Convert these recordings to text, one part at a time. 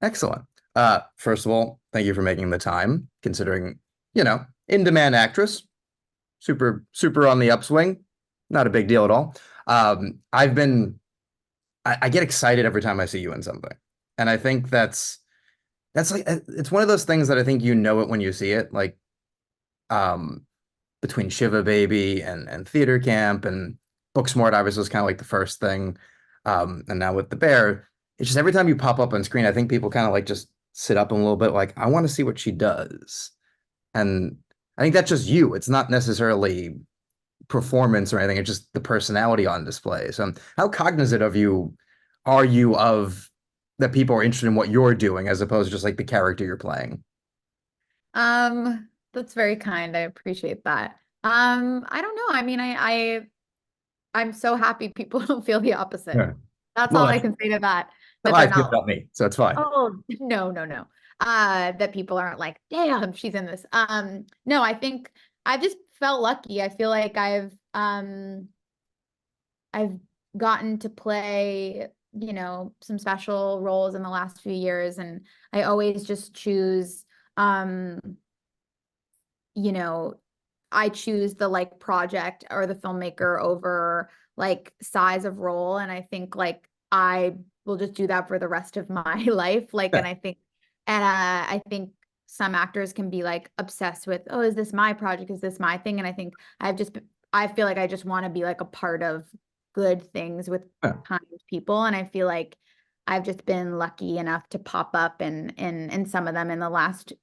Excellent. First of all, thank you for making the time, considering, in-demand actress, super on the upswing. Not a big deal at all. I've been I get excited every time I see you in something. And I think that's like it's one of those things that I think you know it when you see it. Like um between Shiva Baby and Theater Camp and Booksmart obviously was kind of like the first thing. And now with the bear, it's just every time you pop up on screen, I think people kind of like just sit up a little bit like, I want to see what she does. And I think that's just you. It's not necessarily performance or anything. It's just the personality on display. So how cognizant of you are you of that people are interested in what you're doing as opposed to just like the character you're playing? That's very kind. I appreciate that. I don't know. I mean, I'm so happy people don't feel the opposite. Yeah. That's Well, all I that's can say to that. how That I they're feel not like, about me, so it's fine. oh, no, no, no. That people aren't like, damn, she's in this. No, I think I've just felt lucky. I feel like I've gotten to play, some special roles in the last few years, and I always just choose um you know, I choose the like project or the filmmaker over like size of role. And I think like I will just do that for the rest of my life. Like, Yeah. I think some actors can be like obsessed with, oh, is this my project? Is this my thing? And I think I feel like I just want to be like a part of good things with Yeah. kind people. And I feel like I've just been lucky enough to pop up in some of them in the last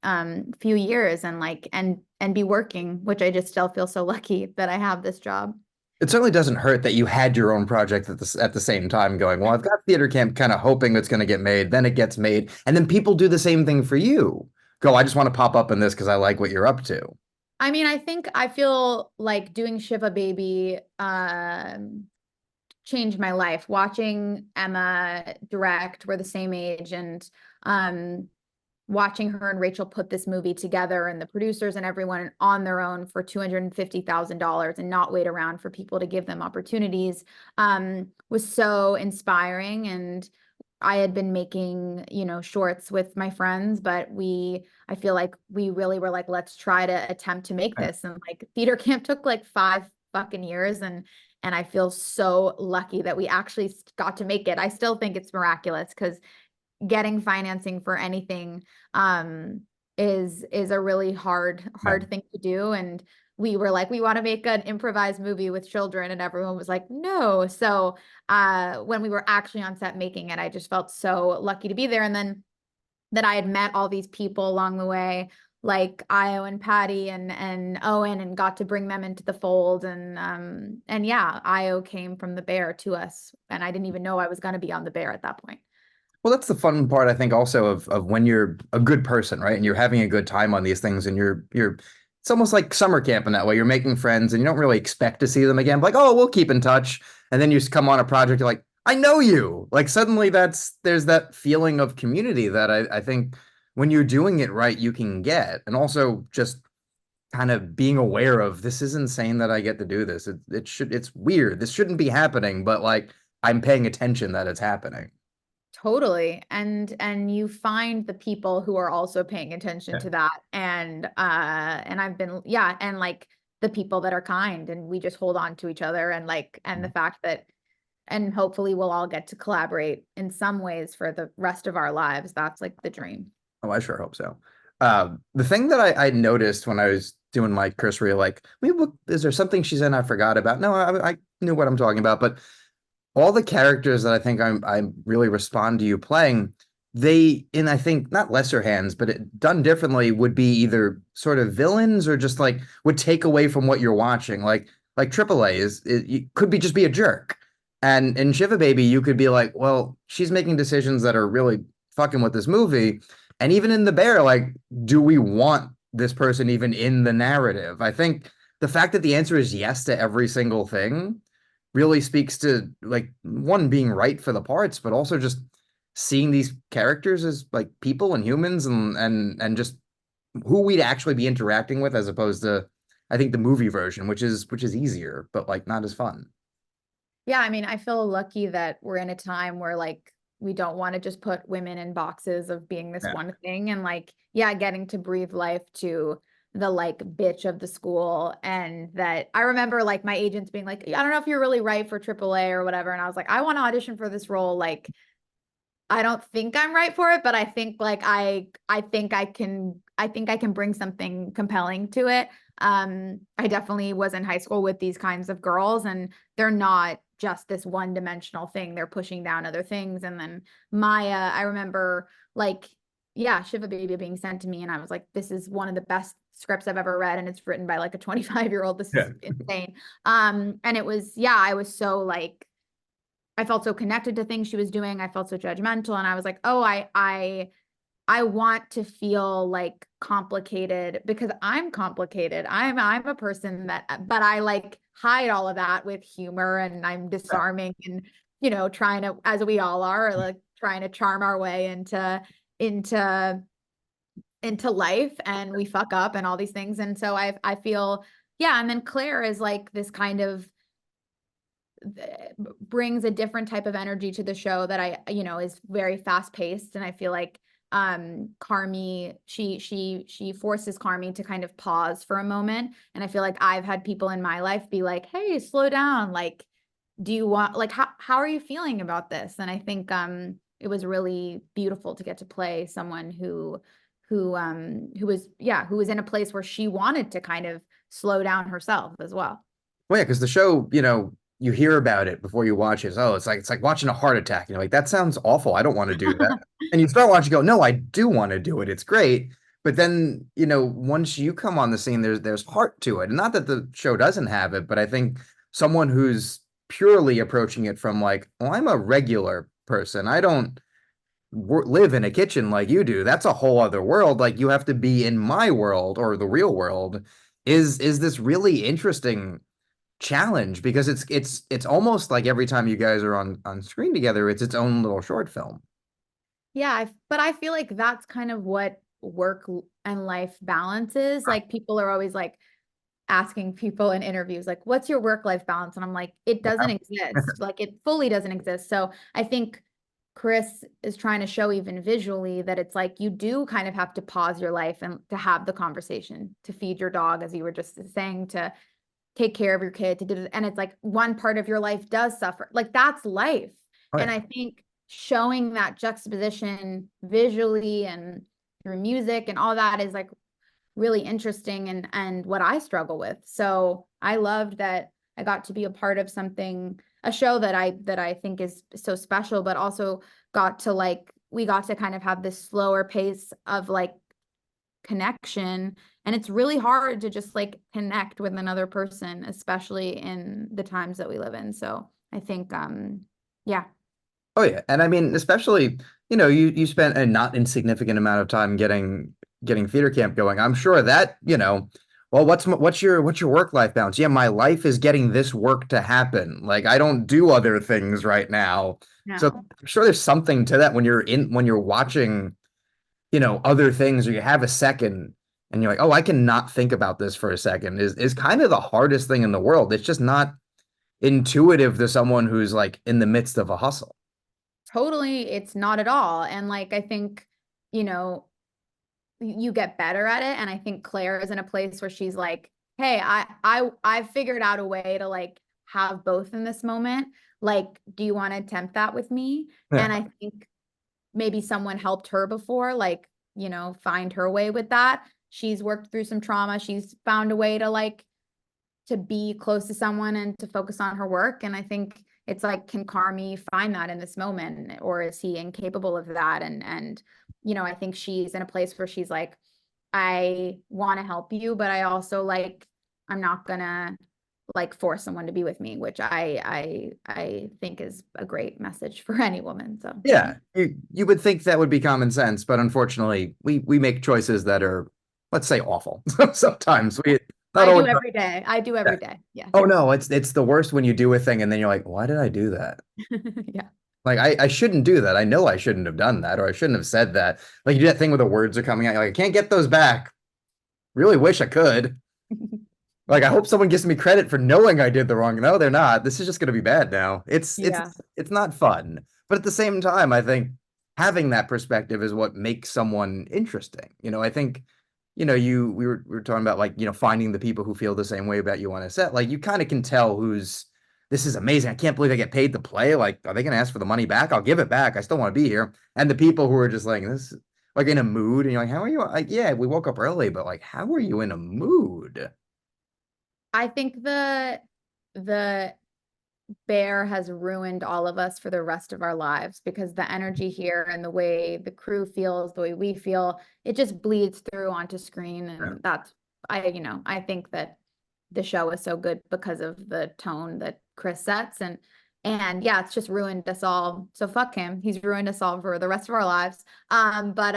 few years and and be working, which I just still feel so lucky that I have this job. It certainly doesn't hurt that you had your own project at the same time going, well, I've got theater camp kind of hoping it's going to get made, then it gets made, and then people do the same thing for you. Go, I just want to pop up in this because I like what you're up to. I mean, I think I feel like doing Shiva Baby changed my life. Watching Emma direct, we're the same age, and um watching her and Rachel put this movie together and the producers and everyone on their own for $250,000 and not wait around for people to give them opportunities was so inspiring. And I had been making, shorts with my friends, but I feel like we really were like, let's try to attempt to make this. And like theater camp took like 5 fucking years, and I feel so lucky that we actually got to make it. I still think it's miraculous because getting financing for anything is a really Yeah. hard thing to do. And we were like, we want to make an improvised movie with children, and everyone was like, no. So when we were actually on set making it, I just felt so lucky to be there. And then that I had met all these people along the way, like Io and Patty and Owen, and got to bring them into the fold. And yeah, Io came from the Bear to us, and I didn't even know I was going to be on the Bear at that point. Well, that's the fun part, I think, also of when you're a good person, right? And you're having a good time on these things, and you're it's almost like summer camp in that way. You're making friends, and you don't really expect to see them again. Like, oh, we'll keep in touch, and then you just come on a project, you're like, I know you. Like suddenly, there's that feeling of community that I think when you're doing it right, you can get, and also just kind of being aware of this is insane that I get to do this. It's weird. This shouldn't be happening, but like I'm paying attention that it's happening. Totally. And you find the people who are also paying attention to that. And I've been, yeah, and like the people that are kind, and we just hold on to each other, and like and the fact that, and hopefully we'll all get to collaborate in some ways for the rest of our lives. That's like the dream. Oh, I sure hope so. The thing that I noticed when I was doing my cursory, like, maybe is there something she's in I forgot about? No, I knew what I'm talking about, but all the characters that I think I really respond to you playing, they in I think not lesser hands, but done differently would be either sort of villains or just like would take away from what you're watching. Like AAA you could be just be a jerk, and in Shiva Baby you could be like, well, she's making decisions that are really fucking with this movie, and even in The Bear, like, do we want this person even in the narrative? I think the fact that the answer is yes to every single thing really speaks to like one being right for the parts, but also just seeing these characters as like people and humans and just who we'd actually be interacting with as opposed to I think the movie version, which is easier, but like not as fun. Yeah, I mean, I feel lucky that we're in a time where like we don't want to just put women in boxes of being this Yeah. one thing, and like, yeah, getting to breathe life to the like bitch of the school. And that I remember like my agents being like, I don't know if you're really right for AAA or whatever, and I was like, I want to audition for this role. Like, I don't think I'm right for it, but I think like I think I can bring something compelling to it. I definitely was in high school with these kinds of girls, and they're not just this one-dimensional thing. They're pushing down other things. And then Maya, I remember like, yeah, Shiva Baby being sent to me, and I was like, this is one of the best scripts I've ever read, and it's written by like a 25-year-old. This Yeah. is insane. And it was, yeah, I was so like I felt so connected to things she was doing. I felt so judgmental. And I was like, oh, I want to feel like complicated because I'm complicated. I'm a person that, but I like hide all of that with humor, and I'm Yeah. disarming and, trying to, as we all are, like trying to charm our way into, into life, and we fuck up and all these things. And so I feel, yeah. And then Claire is like this kind of brings a different type of energy to the show that is very fast paced. And I feel like Carmi, she forces Carmi to kind of pause for a moment. And I feel like I've had people in my life be like, hey, slow down. Like, do you want, like, how are you feeling about this? And I think it was really beautiful to get to play someone who was in a place where she wanted to kind of slow down herself as well. Well, yeah, because the show, you hear about it before you watch it. Oh, it's like watching a heart attack. Like, that sounds awful. I don't want to do that. And you start watching, go, no, I do want to do it. It's great. But then, once you come on the scene, there's heart to it. And not that the show doesn't have it, but I think someone who's purely approaching it from like, well, I'm a regular person. I don't live in a kitchen like you do. That's a whole other world. Like, you have to be in my world or the real world. Is this really interesting challenge, because it's almost like every time you guys are on screen together, it's its own little short film. Yeah, but I feel like that's kind of what and life balance is. Like people are always like asking people in interviews, like, what's your work-life balance? And I'm like, it doesn't exist. Like it fully doesn't exist. So I think Chris is trying to show even visually that it's like you do kind of have to pause your life and to have the conversation, to feed your dog, as you were just saying, to take care of your kid, to do, and it's like one part of your life does suffer. Like that's life. Oh And yeah. I think showing that juxtaposition visually and through music and all that is like really interesting, and what I struggle with. So I loved that I got to be a part of something, a show that I think is so special, but also got to like we got to kind of have this slower pace of like connection. And it's really hard to just like connect with another person, especially in the times that we live in. So I think yeah. Oh yeah. And I mean, especially, you spent a not insignificant amount of time getting theater camp going. I'm sure that, well, what's your work-life balance? Yeah, my life is getting this work to happen. Like, I don't do other things right now. So No. I'm sure there's something to that when you're watching, other things, or you have a second and you're like, oh, I cannot think about this for a second, is kind of the hardest thing in the world. It's just not intuitive to someone who's like in the midst of a hustle. Totally, it's not at all. And like I think, you know, you get better at it. And I think Claire is in a place where she's like, hey, I've figured out a way to like have both in this moment. Like, do you want to attempt that with me? Yeah. And I think maybe someone helped her before, like, find her way with that. She's worked through some trauma. She's found a way to like to be close to someone and to focus on her work. And I think it's like, can Carmi find that in this moment, or is he incapable of that? And I think she's in a place where she's like, I want to help you, but I also like, I'm not gonna like force someone to be with me, which I think is a great message for any woman. So Yeah, you would think that would be common sense, but unfortunately, we make choices that are, let's say, awful. Sometimes we not I do always. every day. I do Yeah. every day. Yes. Oh no, it's the worst when you do a thing and then you're like, why did I do that? Yeah. Like, I shouldn't do that. I know I shouldn't have done that, or I shouldn't have said that. Like, you do that thing where the words are coming out, you're like, I can't get those back. Really wish I could. Like, I hope someone gives me credit for knowing I did the wrong. No, they're not. This is just going to be bad now. Yeah. It's not fun. But at the same time, I think having that perspective is what makes someone interesting. I think, we were talking about like, finding the people who feel the same way about you on a set. Like, you kind of can tell who's this is amazing. I can't believe I get paid to play. Like, are they going to ask for the money back? I'll give it back. I still want to be here. And the people who are just like this, like in a mood, and you're like, how are you? Like, yeah, we woke up early, but like, how are you in a mood? I think the bear has ruined all of us for the rest of our lives because the energy here and the way the crew feels, the way we feel, it just bleeds through onto screen. And that's, I think that the show is so good because of the tone that Chris sets. And yeah, it's just ruined us all. So fuck him. He's ruined us all for the rest of our lives. But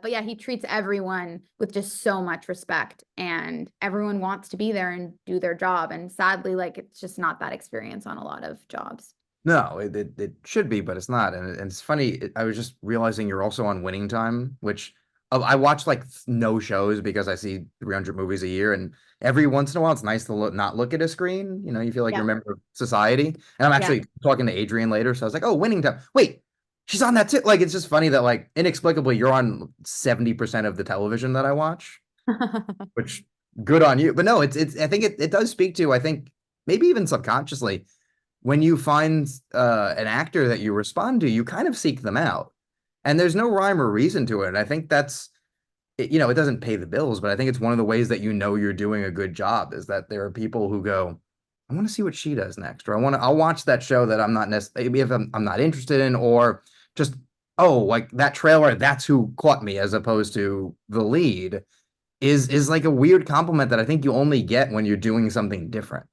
yeah, he treats everyone with just so much respect, and everyone wants to be there and do their job. And sadly, like, it's just not that experience on a lot of jobs. No, it should be, but it's not. And it's funny. I was just realizing you're also on Winning Time, which I watch like no shows because I see 300 movies a year, and every once in a while it's nice to not look at a screen. You feel like you're Yeah. a member of society. And I'm Yeah. actually talking to Adrian later, so I was like, "Oh, Winning Time. Wait, she's on that too." Like, it's just funny that like inexplicably you're on 70% of the television that I watch, which good on you. But no, it's I think it does speak to, I think maybe even subconsciously, when you find an actor that you respond to, you kind of seek them out. And there's no rhyme or reason to it. And I think it doesn't pay the bills, but I think it's one of the ways that you're doing a good job is that there are people who go, I want to see what she does next, or I'll watch that show that I'm not necessarily, if I'm not interested in, or just, oh, like that trailer, that's who caught me, as opposed to the lead is like a weird compliment that I think you only get when you're doing something different.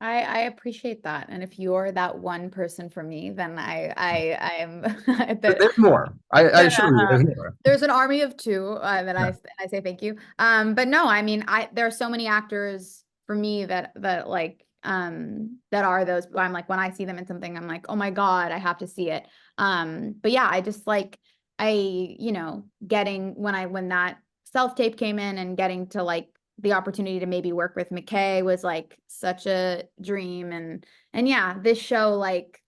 I appreciate that. And if you're that one person for me, then I am But that there's more. I that, assure you, there's more. there's an army of two that Yeah. I say thank you. But no, I mean, there are so many actors for me that like that are those. I'm like, when I see them in something, I'm like, oh my God, I have to see it. But yeah, I just like getting when that self tape came in and getting to like the opportunity to maybe work with McKay was like such a dream. And yeah, this show, like,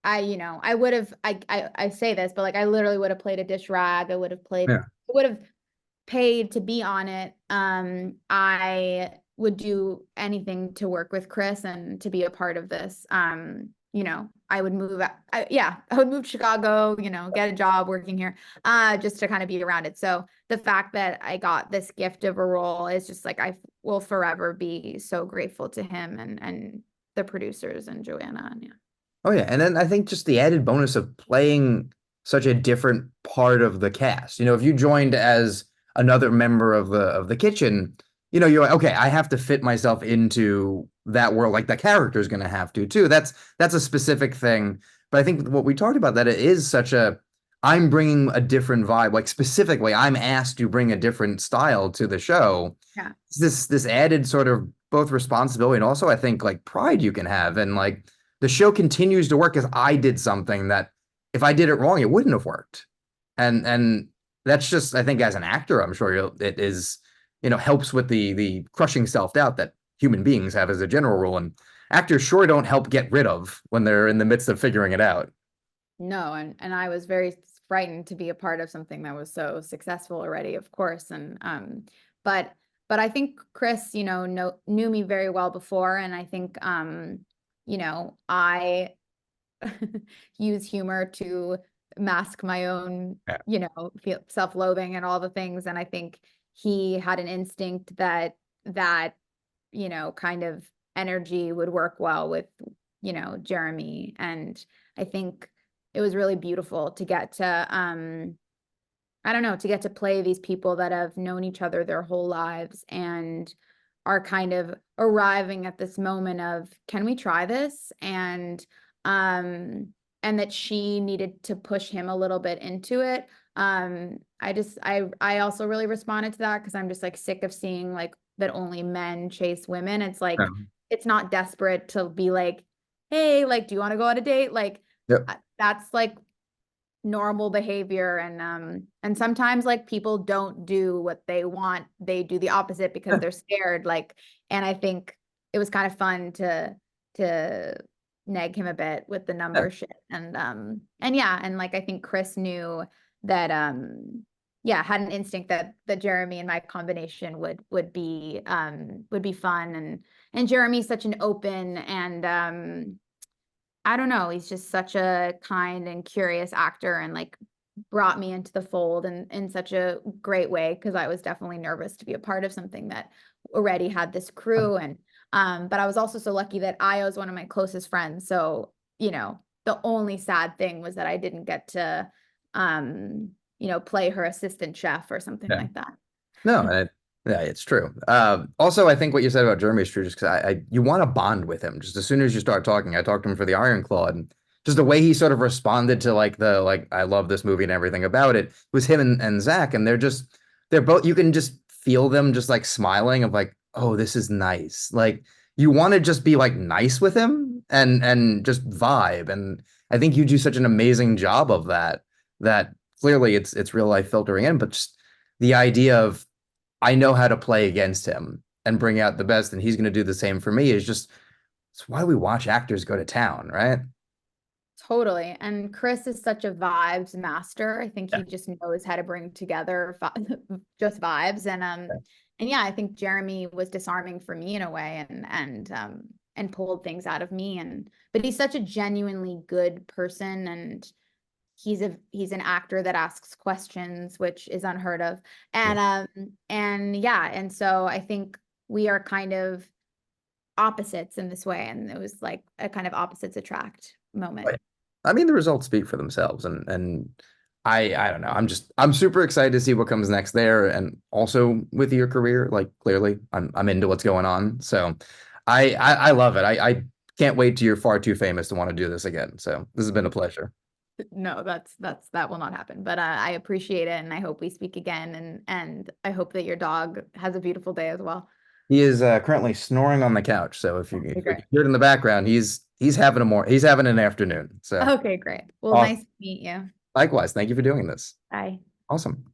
I would have, I say this, but like, I literally would have played a dish rag. Yeah. I would have paid to be on it. I would do anything to work with Chris and to be a part of this. I would move, I would move to Chicago, get a job working here, just to kind of be around it. So the fact that I got this gift of a role is just like, I will forever be so grateful to him and the producers and Joanna. And yeah. Oh yeah, and then I think just the added bonus of playing such a different part of the cast. If you joined as another member of the kitchen, you're like, okay, I have to fit myself into that world, like the character's going to have to too. That's a specific thing. But I think what we talked about, that it is such a I'm bringing a different vibe. Like, specifically, I'm asked to bring a different style to the show. Yeah. This added sort of both responsibility and also I think like pride you can have, and like the show continues to work as I did something that if I did it wrong, it wouldn't have worked. And that's just, I think, as an actor, I'm sure it is, helps with the crushing self-doubt that human beings have as a general rule. And actors sure don't help get rid of when they're in the midst of figuring it out. No, and I was very frightened to be a part of something that was so successful already, of course. And but I think Chris, knew me very well before, and I think I use humor to mask my own, Yeah. self-loathing and all the things. And I think he had an instinct that kind of energy would work well with, Jeremy. And I think it was really beautiful to get to, I don't know, to get to play these people that have known each other their whole lives and are kind of arriving at this moment of, can we try this? And that she needed to push him a little bit into it. I also really responded to that because I'm just like sick of seeing like that only men chase women. It's like, Um, it's not desperate to be like, hey, like, do you want to go on a date? Like, Yep. that's like normal behavior, and sometimes like people don't do what they want, they do the opposite because they're scared, like, and I think it was kind of fun to nag him a bit with the Yeah. number shit, and yeah, and like I think Chris knew that yeah, had an instinct that Jeremy and my combination would be fun, and Jeremy's such an open and I don't know, he's just such a kind and curious actor, and like brought me into the fold in such a great way, because I was definitely nervous to be a part of something that already had this crew. And but I was also so lucky that Io is one of my closest friends. So, the only sad thing was that I didn't get to play her assistant chef or something Yeah. like that. No, yeah, it's true. Also, I think what you said about Jeremy is true, just because you want to bond with him. Just as soon as you start talking, I talked to him for the Iron Claw, and just the way he sort of responded to like I love this movie and everything about it was him and Zach, and they're both, you can just feel them just like smiling of like, oh, this is nice. Like you want to just be like nice with him and just vibe. And I think you do such an amazing job of that, that clearly it's real life filtering in, but just the idea of I know how to play against him and bring out the best, and he's going to do the same for me. Is just it's why we watch actors go to town, right? Totally. And Chris is such a vibes master. I think Yeah. he just knows how to bring together just vibes. And yeah, I think Jeremy was disarming for me in a way, and pulled things out of me, but he's such a genuinely good person, and he's an actor that asks questions, which is unheard of. Yeah. And yeah, and so I think we are kind of opposites in this way, and it was like a kind of opposites attract moment. Right. I mean, the results speak for themselves, and I don't know. I'm super excited to see what comes next there, and also with your career. Like clearly, I'm into what's going on. So I love it. I can't wait till you're far too famous to want to do this again. So this has been a pleasure. No, that will not happen. But I appreciate it, and I hope we speak again, and I hope that your dog has a beautiful day as well. He is currently snoring on the couch. So Okay, if you great. can hear it in the background, he's having an afternoon. So Okay, great. Well, nice awesome. to meet you. Likewise, thank you for doing this. Bye. Awesome.